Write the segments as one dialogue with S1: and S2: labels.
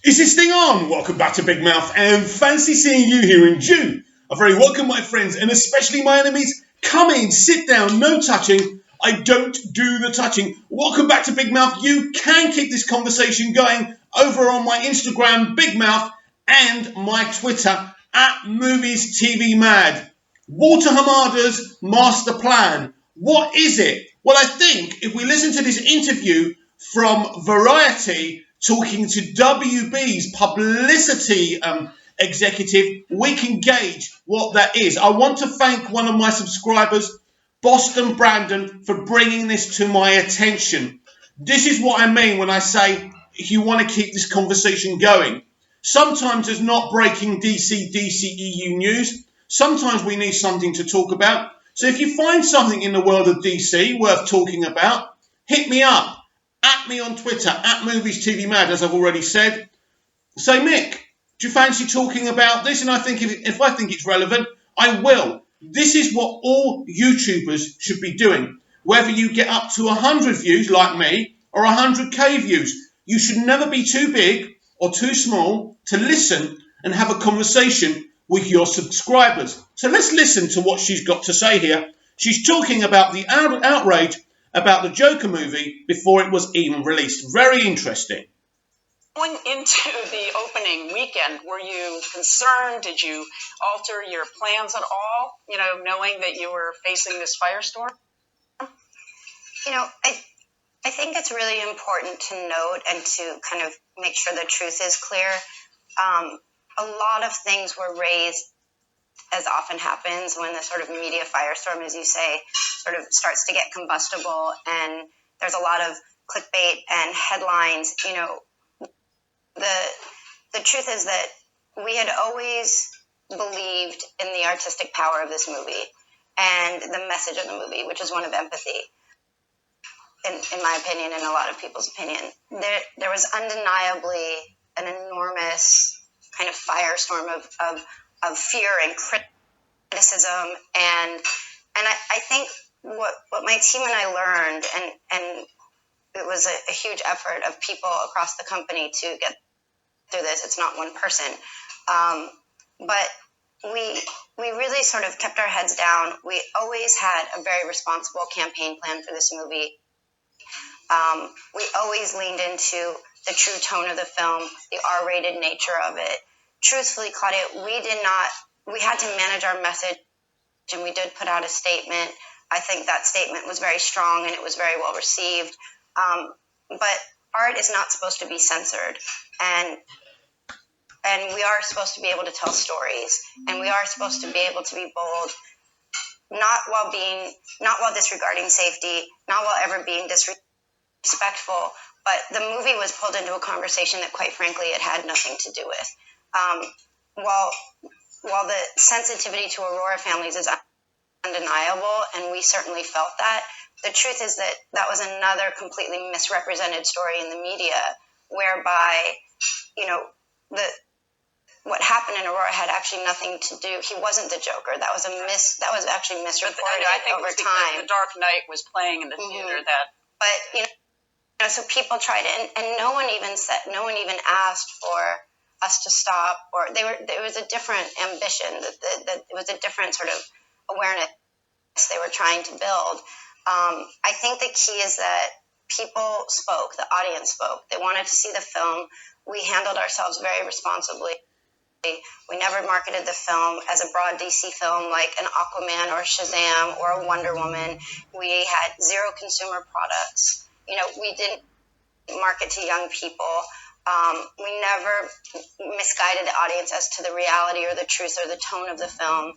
S1: Is this thing on? Welcome back to Big Mouth and fancy seeing you here in June. A very welcome, my friends, and especially my enemies. Come in, sit down, no touching. I don't do the touching. Welcome back to Big Mouth. You can keep this conversation going over on my Instagram, Big Mouth, and my Twitter, @MoviesTVMad. Walter Hamada's master plan. What is it? Well, I think if we listen to this interview from Variety, talking to WB's publicity executive, we can gauge what that is. I want to thank one of my subscribers, Boston Brandon, for bringing this to my attention. This is what I mean when I say if you want to keep this conversation going. Sometimes there's not breaking DCEU news. Sometimes we need something to talk about. So if you find something in the world of DC worth talking about, hit me up. At me on Twitter, @MoviesTVMad, as I've already said. Say, Mick, do you fancy talking about this? And I think if I think it's relevant, I will. This is what all YouTubers should be doing. Whether you get up to 100 views like me or 100k views, you should never be too big or too small to listen and have a conversation with your subscribers. So let's listen to what she's got to say here. She's talking about the outrage about the Joker movie before it was even released. Very interesting.
S2: Going into the opening weekend, were you concerned? Did you alter your plans at all, knowing that you were facing this firestorm?
S3: I think it's really important to note and to kind of make sure the truth is clear. A lot of things were raised, as often happens when the sort of media firestorm, as you say, sort of starts to get combustible, and there's a lot of clickbait and headlines. The truth is that we had always believed in the artistic power of this movie and the message of the movie, which is one of empathy, in my opinion, and a lot of people's opinion. There was undeniably an enormous kind of firestorm of fear and criticism, and I think what my team and I learned, and it was a huge effort of people across the company to get through this. It's not one person, but we really sort of kept our heads down. We always had a very responsible campaign plan for this movie. We always leaned into the true tone of the film, the R-rated nature of it. Truthfully, Claudia, we had to manage our message, and we did put out a statement. I think that statement was very strong and it was very well received. But art is not supposed to be censored, and we are supposed to be able to tell stories, and we are supposed to be able to be bold, not while disregarding safety, not while ever being disrespectful. But the movie was pulled into a conversation that, quite frankly, it had nothing to do with. While the sensitivity to Aurora families is undeniable, and we certainly felt that, the truth is that that was another completely misrepresented story in the media, whereby, what happened in Aurora had actually nothing to do. He wasn't the Joker. That was actually misreported over time.
S2: The Dark Knight was playing in the theater that.
S3: But so people tried it, and no one even asked for us to stop, or there was a different ambition, that it was a different sort of awareness they were trying to build. I think the key is that people spoke, the audience spoke. They wanted to see the film. We handled ourselves very responsibly. We never marketed the film as a broad DC film like an Aquaman or Shazam or a Wonder Woman. We had zero consumer products. We didn't market to young people. We never misguided the audience as to the reality or the truth or the tone of the film.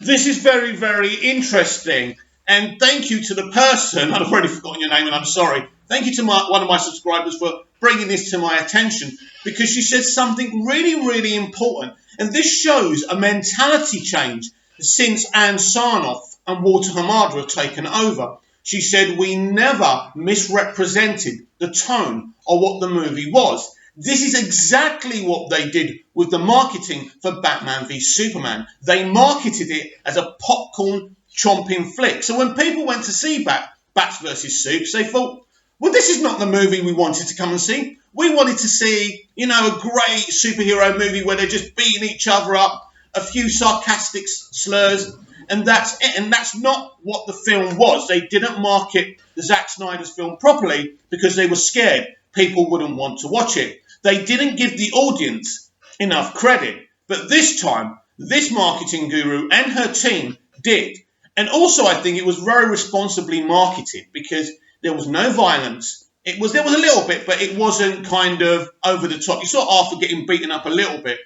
S1: This is very, very interesting. And thank you to the person, I've already forgotten your name and I'm sorry. Thank you to one of my subscribers for bringing this to my attention, because she said something really, really important. And this shows a mentality change since Ann Sarnoff and Walter Hamada have taken over. She said, we never misrepresented the tone of what the movie was. This is exactly what they did with the marketing for Batman v Superman. They marketed it as a popcorn chomping flick. So when people went to see Bats vs Supes, they thought, Well, this is not the movie we wanted to come and see. We wanted to see, you know, a great superhero movie where they're just beating each other up, a few sarcastic slurs, and that's it. And that's not what the film was. They didn't market the Zack Snyder's film properly because they were scared people wouldn't want to watch it. They didn't give the audience enough credit. But this time, this marketing guru and her team did. And also, I think it was very responsibly marketed because there was no violence. There was a little bit, but it wasn't kind of over the top. You saw Arthur getting beaten up a little bit,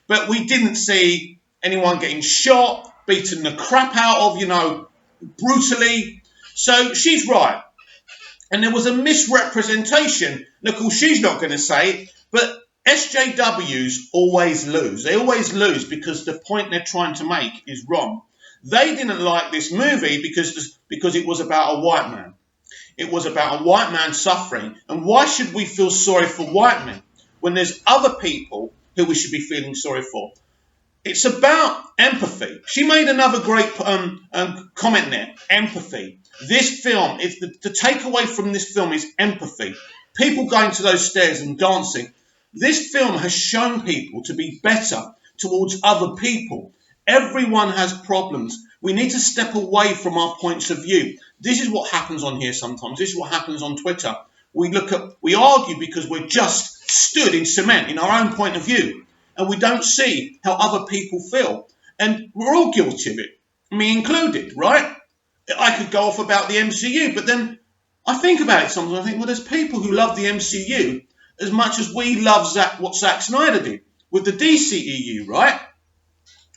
S1: but we didn't see anyone getting shot, beaten the crap out of, you know, brutally. So she's right. And there was a misrepresentation. And of course, she's not going to say it, but SJWs always lose. They always lose because the point they're trying to make is wrong. They didn't like this movie because it was about a white man. It was about a white man suffering. And why should we feel sorry for white men when there's other people who we should be feeling sorry for? It's about empathy. She made another great comment there, empathy. This film, the takeaway from this film is empathy. People going to those stairs and dancing. This film has shown people to be better towards other people. Everyone has problems. We need to step away from our points of view. This is what happens on here sometimes. This is what happens on Twitter. We argue because we're just stood in cement in our own point of view. And we don't see how other people feel. And we're all guilty of it, me included, right? I could go off about the MCU, but then I think about it sometimes. I think, well, there's people who love the MCU as much as we love what Zack Snyder did with the dceu, right?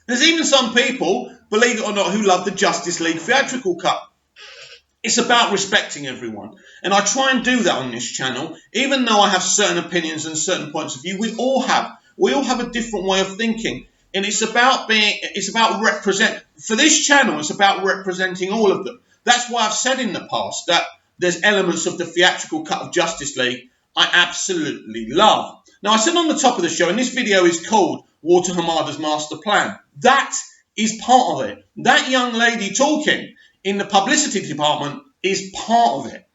S1: There's even some people, believe it or not, who love the Justice League theatrical cut. It's about respecting everyone. And I try and do that on this channel. Even though I have certain opinions and certain points of view, we all have a different way of thinking. And it's about for this channel, it's about representing all of them. That's why I've said in the past that there's elements of the theatrical cut of Justice League I absolutely love. Now, I said on the top of the show, and this video is called Walter Hamada's Master Plan. That is part of it. That young lady talking in the publicity department is part of it.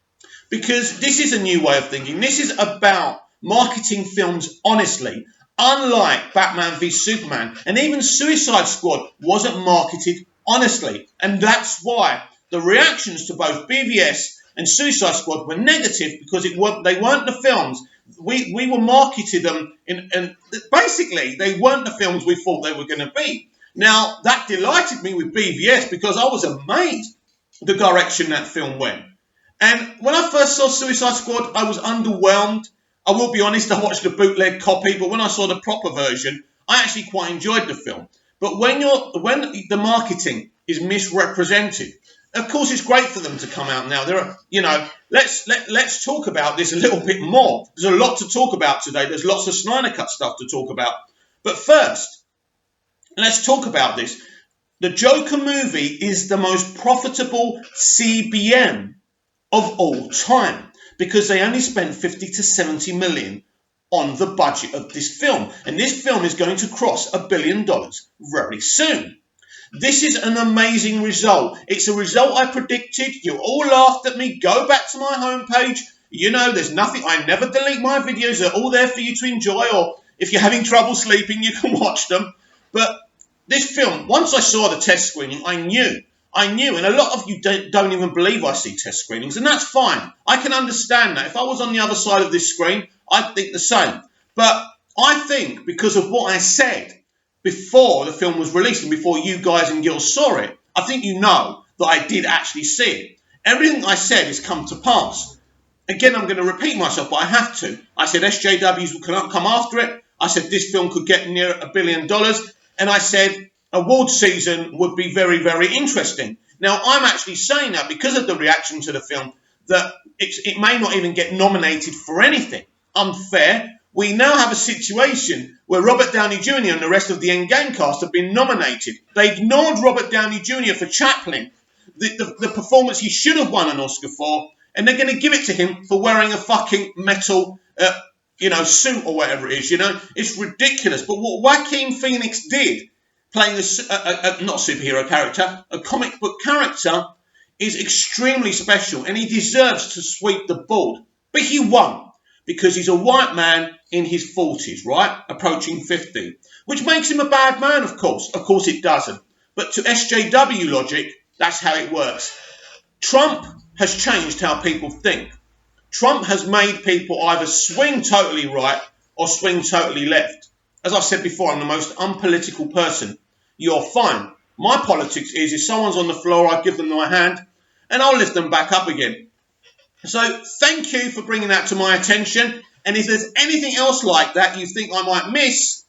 S1: Because this is a new way of thinking. This is about marketing films honestly. Unlike Batman v Superman, and even Suicide Squad wasn't marketed honestly. And that's why the reactions to both BVS and Suicide Squad were negative, because they weren't the films. We were marketed them, and basically they weren't the films we thought they were going to be. Now, that delighted me with BVS because I was amazed the direction that film went. And when I first saw Suicide Squad, I was underwhelmed. I will be honest, I watched the bootleg copy, but when I saw the proper version, I actually quite enjoyed the film. But when the marketing is misrepresented, of course it's great for them to come out now. Let's talk about this a little bit more. There's a lot to talk about today. There's lots of Snyder Cut stuff to talk about. But first, let's talk about this. The Joker movie is the most profitable CBM of all time, because they only spent 50 to 70 million on the budget of this film. And this film is going to cross $1 billion very soon. This is an amazing result. It's a result I predicted. You all laughed at me. Go back to my homepage. You know, there's nothing. I never delete my videos. They're all there for you to enjoy. Or if you're having trouble sleeping, you can watch them. But this film, once I saw the test screening, I knew. And a lot of you don't even believe I see test screenings, and that's fine. I can understand that. If I was on the other side of this screen, I'd think the same. But I think because of what I said before the film was released and before you guys and girls saw it, I think you know that I did actually see it. Everything I said has come to pass. Again, I'm going to repeat myself, but I have to. I said SJWs will come after it. I said this film could get near $1 billion. And I said award season would be very, very interesting. Now, I'm actually saying that because of the reaction to the film, that it may not even get nominated for anything. Unfair. We now have a situation where Robert Downey Jr. and the rest of the Endgame cast have been nominated. They ignored Robert Downey Jr. for Chaplin, the performance he should have won an Oscar for, and they're going to give it to him for wearing a fucking metal suit or whatever it is. It's ridiculous. But what Joaquin Phoenix did, playing not a superhero character, a comic book character, is extremely special, and he deserves to sweep the board. But he won because he's a white man in his 40s, right? Approaching 50, which makes him a bad man, of course. Of course it doesn't. But to SJW logic, that's how it works. Trump has changed how people think. Trump has made people either swing totally right or swing totally left. As I've said before, I'm the most unpolitical person you'll find. My politics is if someone's on the floor, I give them my hand and I'll lift them back up again. So thank you for bringing that to my attention. And if there's anything else like that you think I might miss,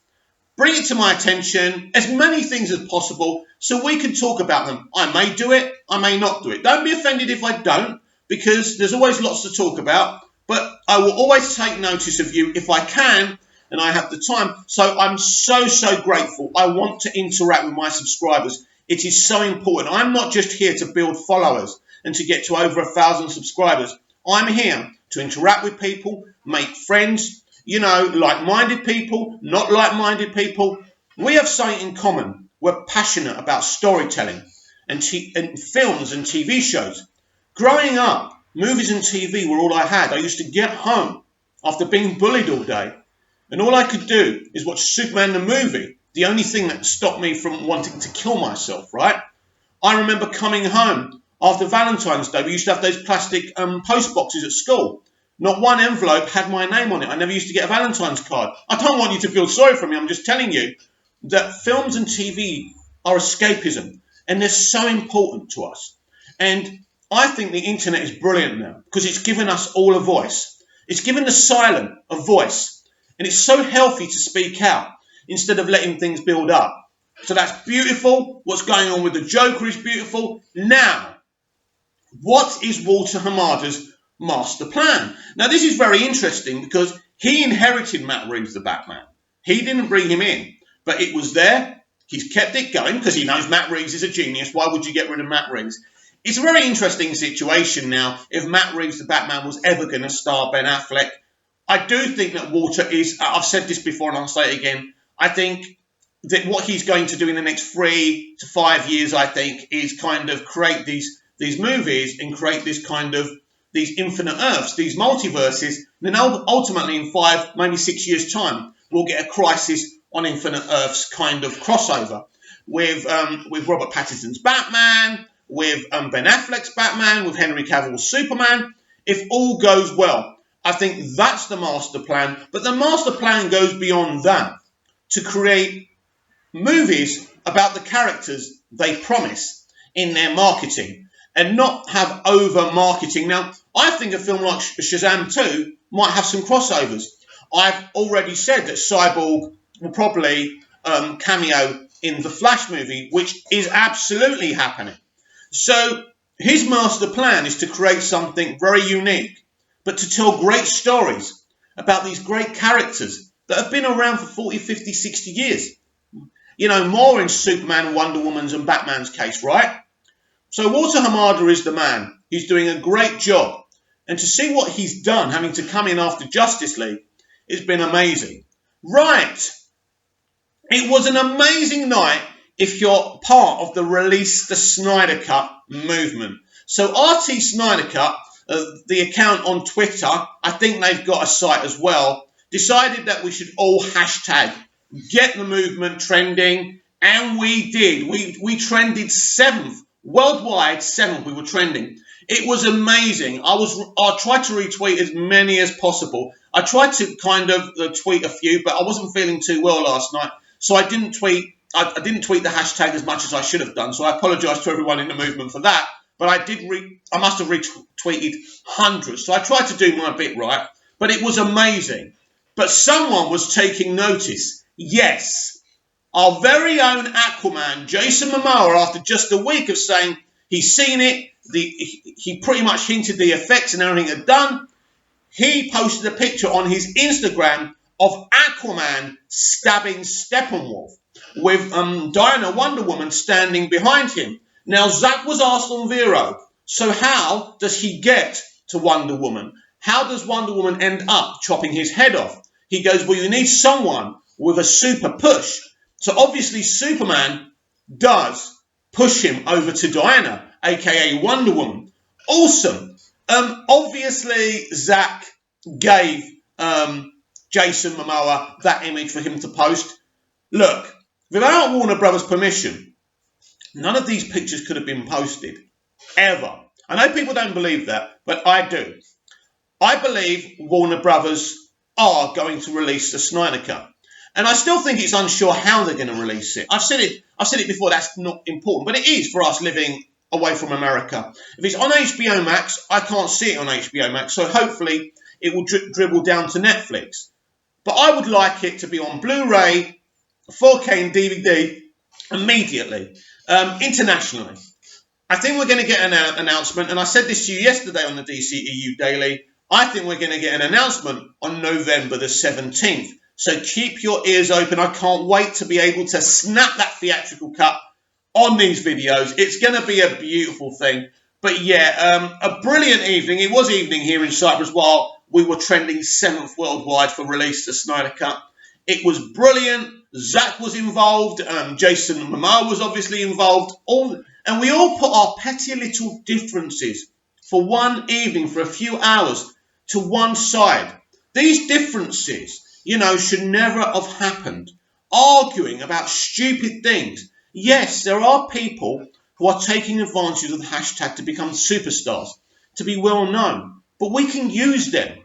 S1: bring it to my attention, as many things as possible, so we can talk about them. I may do it, I may not do it. Don't be offended if I don't, because there's always lots to talk about. But I will always take notice of you if I can and I have the time. So I'm so grateful. I want to interact with my subscribers. It is so important. I'm not just here to build followers and to get to over 1,000 subscribers. I'm here to interact with people, make friends, like-minded people, not like-minded people. We have something in common. We're passionate about storytelling and films and TV shows. Growing up, movies and TV were all I had. I used to get home after being bullied all day, and all I could do is watch Superman the movie, the only thing that stopped me from wanting to kill myself, right? I remember coming home after Valentine's Day. We used to have those plastic post boxes at school. Not one envelope had my name on it. I never used to get a Valentine's card. I don't want you to feel sorry for me. I'm just telling you that films and TV are escapism, and they're so important to us. And I think the internet is brilliant now because it's given us all a voice. It's given the silent a voice. And it's so healthy to speak out instead of letting things build up. So that's beautiful. What's going on with the Joker is beautiful. Now, what is Walter Hamada's master plan? Now, this is very interesting because he inherited Matt Reeves, the Batman. He didn't bring him in, but it was there. He's kept it going because he knows Matt Reeves is a genius. Why would you get rid of Matt Reeves? It's a very interesting situation now if Matt Reeves, the Batman, was ever going to star Ben Affleck. I do think that Walter is, I've said this before and I'll say it again, I think that what he's going to do in the next 3 to 5 years, I think, is kind of create these movies and create this kind of, these infinite Earths, these multiverses. And then ultimately in 5, maybe 6 years' time, we'll get a Crisis on Infinite Earths kind of crossover with Robert Pattinson's Batman, with Ben Affleck's Batman, with Henry Cavill's Superman. If all goes well, I think that's the master plan. But the master plan goes beyond that, to create movies about the characters they promise in their marketing and not have over-marketing. Now, I think a film like Shazam 2 might have some crossovers. I've already said that Cyborg will probably cameo in the Flash movie, which is absolutely happening. So his master plan is to create something very unique, but to tell great stories about these great characters that have been around for 40, 50, 60 years. More in Superman, Wonder Woman's and Batman's case, right? So Walter Hamada is the man. He's doing a great job. And to see what he's done, having to come in after Justice League, it's been amazing. Right. It was an amazing night if you're part of the Release the Snyder Cut movement. So RT Snyder Cut, the account on Twitter, I think they've got a site as well, decided that we should all hashtag get the movement trending, and we did. We trended 7th, worldwide 7th, we were trending. It was amazing. I tried to retweet as many as possible. I tried to kind of tweet a few, but I wasn't feeling too well last night, so I didn't tweet. I didn't tweet the hashtag as much as I should have done, so I apologise to everyone in the movement for that. But I must have retweeted hundreds, so I tried to do my bit right. But it was amazing. But someone was taking notice. Yes, our very own Aquaman, Jason Momoa, after just a week of saying he's seen it, he pretty much hinted the effects and everything had done, he posted a picture on his Instagram of Aquaman stabbing Steppenwolf with Diana Wonder Woman standing behind him. Now, Zach was asked on Vero, so how does he get to Wonder Woman? How does Wonder Woman end up chopping his head off? He goes, well, you need someone with a super push. So obviously Superman does push him over to Diana, aka Wonder Woman. Awesome. Obviously, Zach gave Jason Momoa that image for him to post. Look, without Warner Brothers' permission, none of these pictures could have been posted, ever. I know people don't believe that, but I do. I believe Warner Brothers are going to release the Snyder Cut. And I still think it's unsure how they're going to release it. I've said it before, that's not important, but it is for us living away from America. If it's on HBO Max, I can't see it on HBO Max, so hopefully it will dribble down to Netflix. But I would like it to be on Blu-ray, 4K and DVD immediately, internationally. I think we're going to get an announcement, and I said this to you yesterday on the DCEU Daily. I think we're going to get an announcement on November the 17th. So keep your ears open. I can't wait to be able to snap that theatrical cut on these videos. It's going to be a beautiful thing. But yeah, a brilliant evening. It was evening here in Cyprus while we were trending 7th worldwide for release the Snyder Cut. It was brilliant. Zach was involved. Jason Momoa was obviously involved. And we all put our petty little differences for one evening, for a few hours, to one side. These differences, should never have happened. Arguing about stupid things. Yes, there are people who are taking advantage of the hashtag to become superstars, to be well known. But we can use them.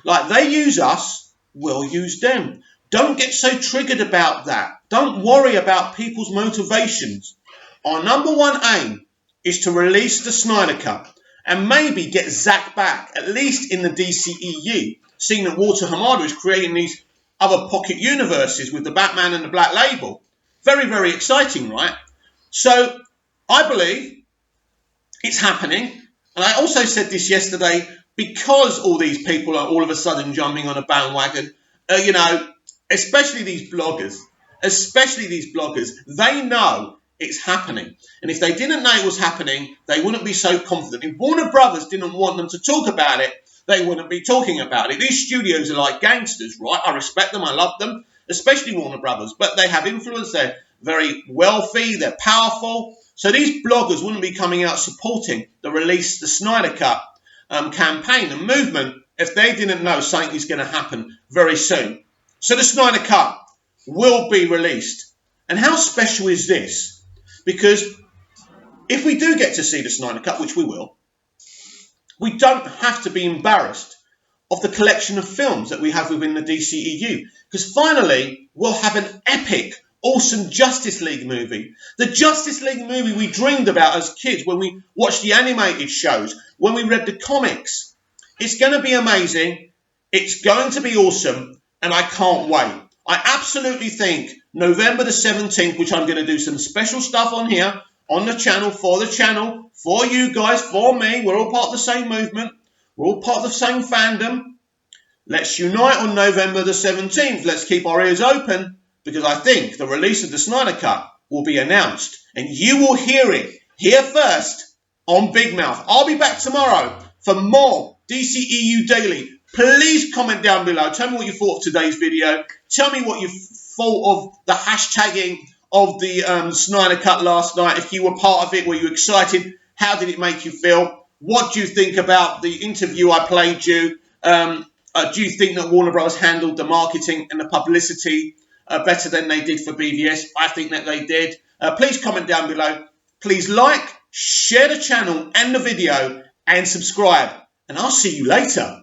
S1: Like they use us, we'll use them. Don't get so triggered about that. Don't worry about people's motivations. Our number one aim is to release the Snyder Cut and maybe get Zack back, at least in the DCEU, seeing that Walter Hamada is creating these other pocket universes with the Batman and the Black Label. Very, very exciting, right? So I believe it's happening. And I also said this yesterday, because all these people are all of a sudden jumping on a bandwagon, especially these bloggers, they know it's happening. And if they didn't know it was happening, they wouldn't be so confident. If Warner Brothers didn't want them to talk about it, they wouldn't be talking about it. These studios are like gangsters, right? I respect them, I love them, especially Warner Brothers. But they have influence, they're very wealthy, they're powerful. So these bloggers wouldn't be coming out supporting the release, the Snyder Cut campaign and movement if they didn't know something is going to happen very soon. So the Snyder Cut will be released. And how special is this? Because if we do get to see the Snyder Cut, which we will, we don't have to be embarrassed of the collection of films that we have within the DCEU. Because finally, we'll have an epic, awesome Justice League movie. The Justice League movie we dreamed about as kids when we watched the animated shows, when we read the comics. It's going to be amazing. It's going to be awesome. And I can't wait. I absolutely think November the 17th, which I'm going to do some special stuff on here, on the channel, for you guys, for me. We're all part of the same movement. We're all part of the same fandom. Let's unite on November the 17th. Let's keep our ears open, because I think the release of the Snyder Cut will be announced. And you will hear it here first on Big Mouth. I'll be back tomorrow for more DCEU Daily. Please comment down below. Tell me what you thought of today's video. Tell me what you thought of the hashtagging of the Snyder Cut last night. If you were part of it, were you excited? How did it make you feel? What do you think about the interview I played you? Do you think that Warner Bros. Handled the marketing and the publicity better than they did for BVS? I think that they did. Please comment down below. Please like, share the channel and the video, and subscribe. And I'll see you later.